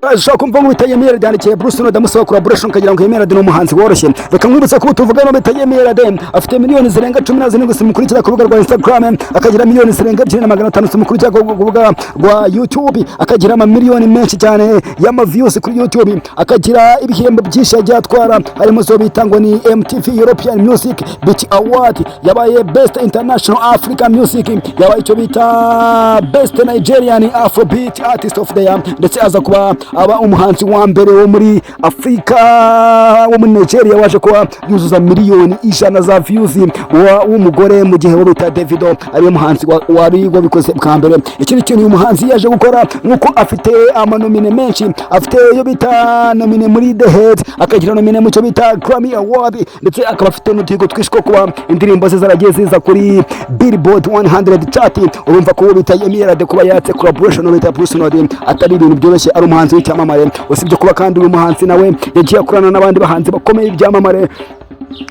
ashaka kumva ngo Yemiyelady yandikiye Bruce no damusaba collaboration kagira ngo Yemiyelady no muhanzi woroshye. Reka nkwibutsa ko tuvugana no Yemiyelady afite miliyoni zirenga 17 simukurikira ku rubuga rwa Instagram, akagira miliyoni zirenga 2500 simukurikira ku rubuga rwa YouTube, akagira ama miliyoni menshi cyane y'ama views kuri YouTube, akagira ibihembo byinshi yatwara harimo zo bitangwa ni MTV European Music Beat Award, yabaye Best International African Music, yabaye icyo bita Best Nigerian Afrobeat Artist of the Year, ndetse aza kuba aba umuhanzi wa mbere wo muri Afrika wo muri Nigeria waje kuba yuzuza miliyoni 100 za views w'umugore mu gihe wo bita Davido ari muhanzi wari bikoze bwa mbere. Ikindi kintu uyu muhanzi yaje gukora nuko afite amanomine menshi, afite yo bita nomine muri The Head, akagira nomine mu cyo bita Grammy Award, ndetse akaba afite n'utigo twishko kuba indirimbo ze zaragiye ziza kuri Billboard 100 chart. Urumva ko bita Yemiyelady kuba yatse collaboration no bita Bruce Nodi atari ibintu byoroshye, ari umuhanzi w'icyamamare. Usibye kuba kandi uyu muhanzi nawe yagiye akorana n'abandi bahanzi bakomeye ibyamamare,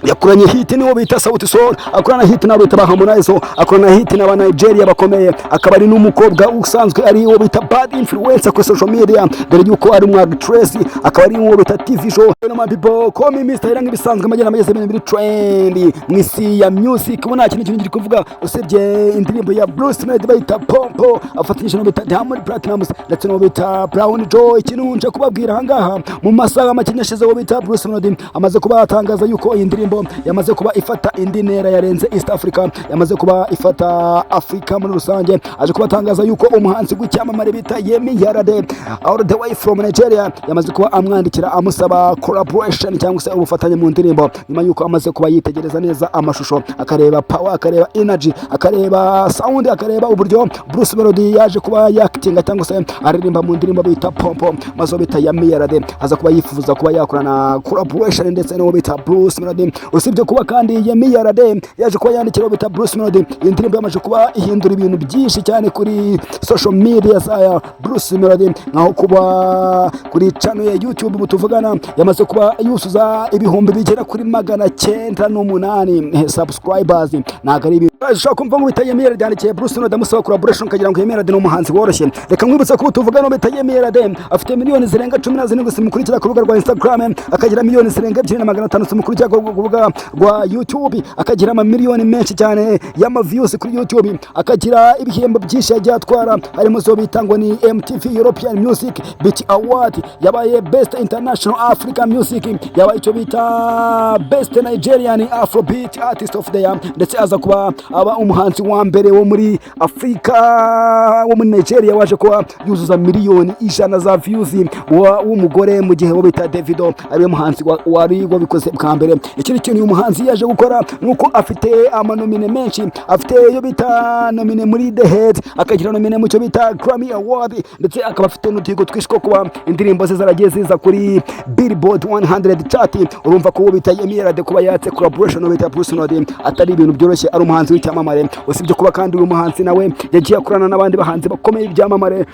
yakuranye hit niwo bita Sauti Sol, akorana hit nabo bita Harmonize, akorana hit n'aba Nigeria bakomeye, akaba ari n'umukobwa usanzwe ari wo bita bad influencer ku social media, dore yuko ari umu actress, akaba ari wo bita TV show. No my people call me Mr. Iranga bisanzwe amagena amageze muri trend mwisi ya music. Ubona kintu kiri kuvuga usibye indirimbo ya Bruce Melody bayita Pompo, afatanyije no bita Diamond Platnumz ndetse no bita Brown Joy. Ikintu nje kubabwira hangaha mu masaha makinyashize wo bita Bruce Melody amaze kuba atangaza yuko indirimbo yamaze kuba ifata indi ntera yarenze East Africa, yamaze kuba ifata Africa muri rusange. Aje kuba atangaza yuko umuhanzi w'icyamamare bita Yemiyelady all the way from Nigeria yamaze kuba amwandikira amusaba collaboration cyangwa se ubufatanye mu ndirimbo, nyuma yuko amaze kuba yitegereza neza amashusho, akareba power, akareba energy, akareba sound, akareba uburyo Bruce Melody yaje kuba acting cyangwa se aririmba mu ndirimbo bita Pompo, mazo bita Yemiyelady aza kuba yifuza kuba yakorana collaboration ndetse no bita Bruce Melody. Usibye kuba kandi Yemiyelady yaje kuba yandikira bita Bruce Melody, indirimbo yamaze kuba ihindura ibintu byinshi cyane kuri social media za Bruce Melody, naho kuba kuri channel ya YouTube butuvugana yamaze kuba yusuza ibihumbi bigera kuri 908 subscribers. Nagari ashaka kumva ngo Yemiyelady yandikiye Bruce Melody damusaba collaboration kagira ngo Yemiyelady no muhanzi woroshye. Reka nkwibutsa ko tuvugana no Yemiyelady afite miliyoni zirenga 17 simukurikira ku rubuga rwa Instagram, akagira miliyoni zirenga 2500 simukurikira ku rubuga rwa YouTube, akagira ama miliyoni menshi cyane y'ama views kuri YouTube, akagira ibihembo byinshi yatwara harimo zo bitangwa ni MTV European Music Beat Award, yabaye Best International African Music, yabaye icyo bita Best Nigerian Afrobeat Artist of the Year, ndetse aza kuba aba umuhanzi wa mbere wo muri Afrika wo muri Nigeria waje kuba yuzuza miliyoni 100 za views w'umugore mu gihe wo bita Davido ari muhanzi wari bikoze bwa mbere. Ikindi kintu uyu muhanzi yaje gukora nuko afite amanomine menshi, afite yo bita nomine muri The Head, akagira nomine mu cyo bita Grammy Award, ndetse akaba afite n'utigo twishko kuba indirimbo ze zaragiye ziza kuri Billboard 100 chart. Urumva ko bita Yemiyelady kuba yatse collaboration no bita Bruce Nodi atari ibintu byoroshye, ari umuhanzi w'icyamamare. Usibye kuba kandi uyu muhanzi nawe yagiye akorana n'abandi bahanzi bakomeye ibyamamare,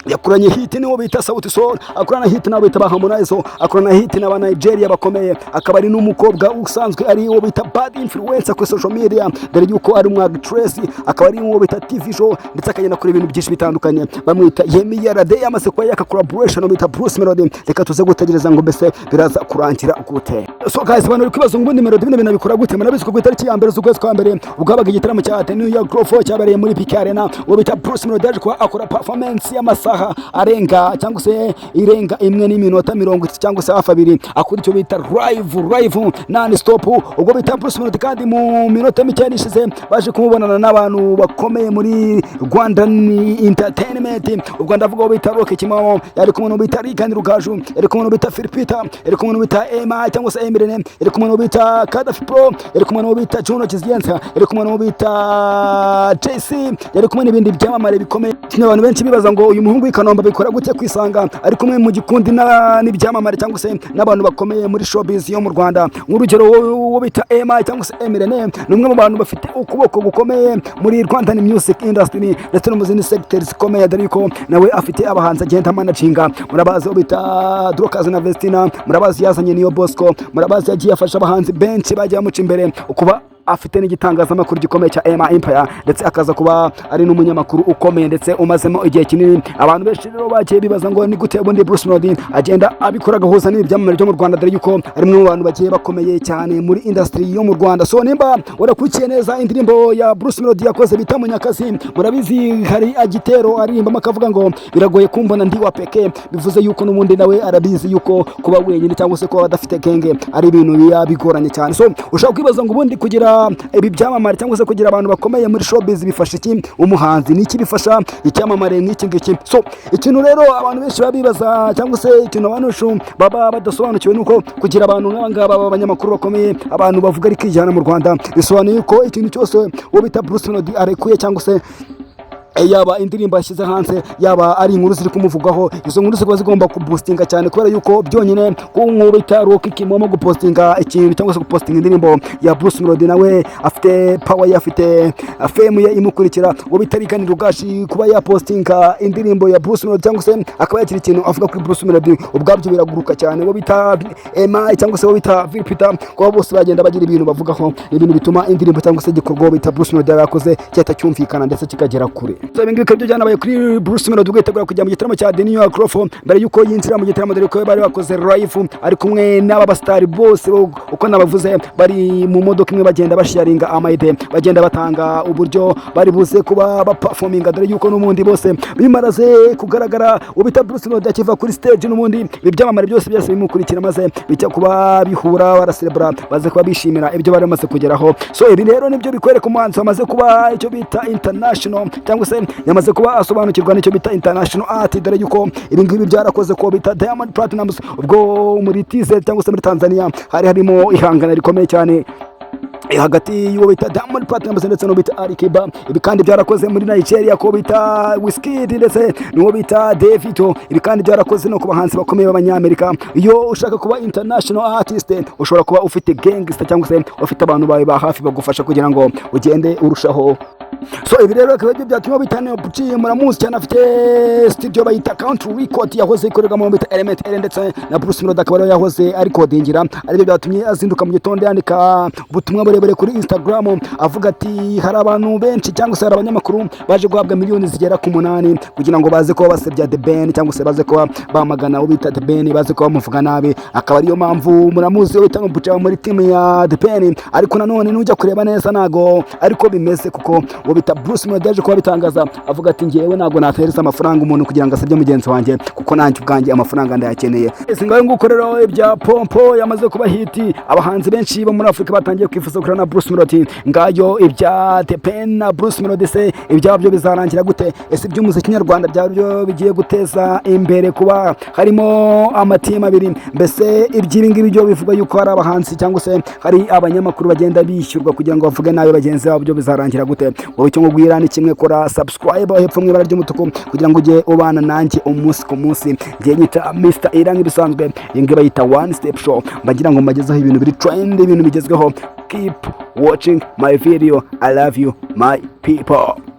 yakuranye hit niwo bita Sauti Sol, akorana hit nabo bita Harmonize, akorana hit n'aba Nigeria bakomeye, akaba ari n'umukobwa usanzwe ari wo bita bad influencer ku social media, dore yuko ari umu actress, akaba ari wo bita TV show, ndetse akagenda kuri ibintu byinshi bitandukanye. Bamwita Yemiyelady yamaze kuba yaka collaboration no bita Bruce Melody. Reka tuze gutegereza ngo mbese biraza kurangira gute. So guys, bano kwibaza ngo ubundi Melody bino binabikora gute? Murabizi ko itariki ya mbere z'ukwezi kwa mbere ubwabaga igitaramo cya New York Grove cyabereye muri PK Arena, wo bita Bruce Melody yaje kuba akora performance y'amasaha arenga cyangwa se irenga 1:30 cyangwa se hafi 2 akora icyo bita live non stop. Ubwo bita Bruce Melody kandi mu minota mike nishize baje kumubonana n'abantu bakomeye muri Rwanda Entertainment. ubwo ndavuga bita Rock Kimamo, yari kumwe no bita Rigani Rugaju, yari kumwe no bita Philipita, yari kumwe no bita Emma cyangwa se Emirene, yari kumwe no bita Kadafi Pro, yari kumwe no bita Juno Kizigenza, yari kumwe no bita JC, yari kumwe n'ibindi byamamare bikomeye. Abantu benshi bibaza ngo uyu muhungu w'Ikanombe bikora gute kwisanga ari kumwe mu gikundi n'ibyamamare cyangwa se n'abantu bakomeye muri showbiz yo mu Rwanda. Nk'urugero wo bita Emma cyangwa se Emirene ni umwe mu bantu bafite ukuboko gukomeye muri Rwandan music industry ndetse no mu zindi sectors zikomeye, dore ko nawe afite abahanzi agenda managinga. Murabazi wo bita Drokas na Vestina, murabazi yazanye niyo Bosco, murabazi yagiye afasha abahanzi benshi bagiye muca imbere ukuba afite n'igitangazamakuru gikomeye cya Empire ndetse akaza kuba ari n'umunyamakuru ukomeye ndetse umazemo igihe kinini. Abantu benshi rero bagiye bibaza ngo ni gute ubundi Bruce Melody agenda abikora gahuza n'ibyamamare byo mu Rwanda, dore yuko ari mu bantu bagiye bakomeye cyane muri industry yo mu Rwanda. So nimba urakurikiye neza indirimbo ya Bruce Melody yakoze bita Munyakazi, murabizi hari agitero aririmba akavuga ngo biragoye kumbona ndi wa peke, bivuze yuko n'ubundi nawe arabizi yuko kuba wenyine cyangwa se kuba badafite genge ari ibintu bigoranye cyane. So ushaka kwibaza ngo ubundi kugira ibi byamamare cyangwa se kugira abantu bakomeye muri showbiz bifasha iki umuhanzi, ni iki bifasha icyamamare nk'iki ngiki? So ikintu rero abantu benshi babibaza cyangwa se ikintu abantu baba badasobanukiwe nuko kugira abantu nk'abangaba b'abanyamakuru bakomeye, abantu bavuga ari kwijyana mu Rwanda, bisobanuye ko ikintu cyose uwo bita Bruce Melody arekuye cyangwa se yaba indirimbo yashyize hanze, yaba ari inkuru ziri kumuvugaho, izo nkuru zikaba zigomba kuboostinga cyane, kubera yuko byonyine nk'uwo bita Rock ikimomo gupostinga ikintu cyangwa se gupostinga indirimbo ya Bruce Melody, nawe afite power ye, afite fame ye imukurikira. uwo bita Rigani Rugashi kuba yapostinga indirimbo ya Bruce Melody cyangwa se akaba yakira ikintu avuga kuri Bruce Melody, ubwabyo biraguruka cyane. uwo bita Emma cyangwa se uwo bita Vilpita, kuba bose bagenda bagira ibintu bavugaho, ibintu bituma indirimbo cyangwa se igikorwa uwo bita Bruce Melody yakoze cyahita cyumvikana ndetse kikagera kure. So ibingibi bikaba byanabaye kuri Bruce Melody ugitegura kujya mu gitaramo cya Nyuma Yuko Bruce, mbere yuko yinjira mu gitaramo, dore ko bari bakoze live ari kumwe n'aba bastari bose uko nabavuze, bari mu modoka imwe bagenda basharinga amaide, bagenda batanga uburyo bari buze kuba baperforminga, dore yuko n'umundi bose bimaraze kugaragara. ubita Bruce Melody akiva kuri stage, n'umundi ibyamamare byose bimukurikira maze bijya kuba bihura baracelebra, baze kuba bishimira ibyo bari bamaze kugeraho. So ibi rero nibyo bikwereka umuhanzi wamaze kuba icyo bita international cyangwa se yamaze kuba asobanukirwa n'icyo bita international art, dore yuko ibi ngibi byarakoze ko bita Diamond Platnumz ubwo muri TZ cyangwa se muri Tanzania hari harimo ihangana rikomeye cyane hagati y'uwo bita Diamond Platnumz ndetse n'uwo bita Alikiba. Ibi kandi byarakoze muri Nigeria ko bita Wizkid ndetse n'uwo bita Davido. Ibi kandi byarakoze no ku bahanzi bakomeye b'abanyamerika. Iyo ushaka kuba international artist ushobora kuba ufite gangster cyangwa se ufite abantu bawe ba hafi bagufasha kugira ngo ugende urushaho. So ibi rero akaba byatuma bitane ubuciye muramuzi cyane, afite studio bayita Country Record yahoze ikorerwa mu bita Element ndetse na Bruce Melody akaba yahoze ari codingira. Aribyo byatumye azinduka mu gitondo yandika ubutumwa burebure kuri Instagram avuga ati hari abantu benshi cyangwa se hari abanyamakuru baje guhabwa miliyoni zigera ku 8 kugira ngo baze kuba basebya The Ben cyangwa se baze kuba bamagana ubita The Ben, baze kuba bamuvuga nabi. Akaba ariyo mpamvu muramuzi wita ngo muri team ya The Ben, ariko nanone nujya kureba neza nago ariko bimeze, kuko bita Bruce Melody yaje kuba bitangaza avuga ati ngewe ntago natereza amafaranga umuntu kugira ngo asebye mugenzi wanjye, kuko nanjye ubwanjye amafaranga ndayakeneye. Singaye ngukorera ibya pompo yamaze kuba hiti, abahanzi benshi bo muri Afrika batangiye kwifuza gukorana na Bruce Melody. Ngayo ibya The Ben na Bruce Melody, se ibyabyo bizarangira gute? Ese iby'umuziki nyarwanda byabyo bigiye guteza imbere kuba harimo amatima abiri? Mbese iby'ibingibi byo bivuga yuko hari abahanzi cyangwa se hari abanyamakuru bagenda bishyurwa kugira ngo bavuge nabi bagenzi babo, byo bizarangira gute? Wowe icyo ngubwira ni kimwe, kora subscribe hepfo mu ibara ry'umutuku kugira ngo ujye ubana nanjye umunsi ku munsi. Ngiye nyita Mr. Iranga bisanzwe, inge bayita one step show, mbagira ngo mbagezeho ibintu biri trend, ibintu bigezweho. Keep watching my video. I love you my people.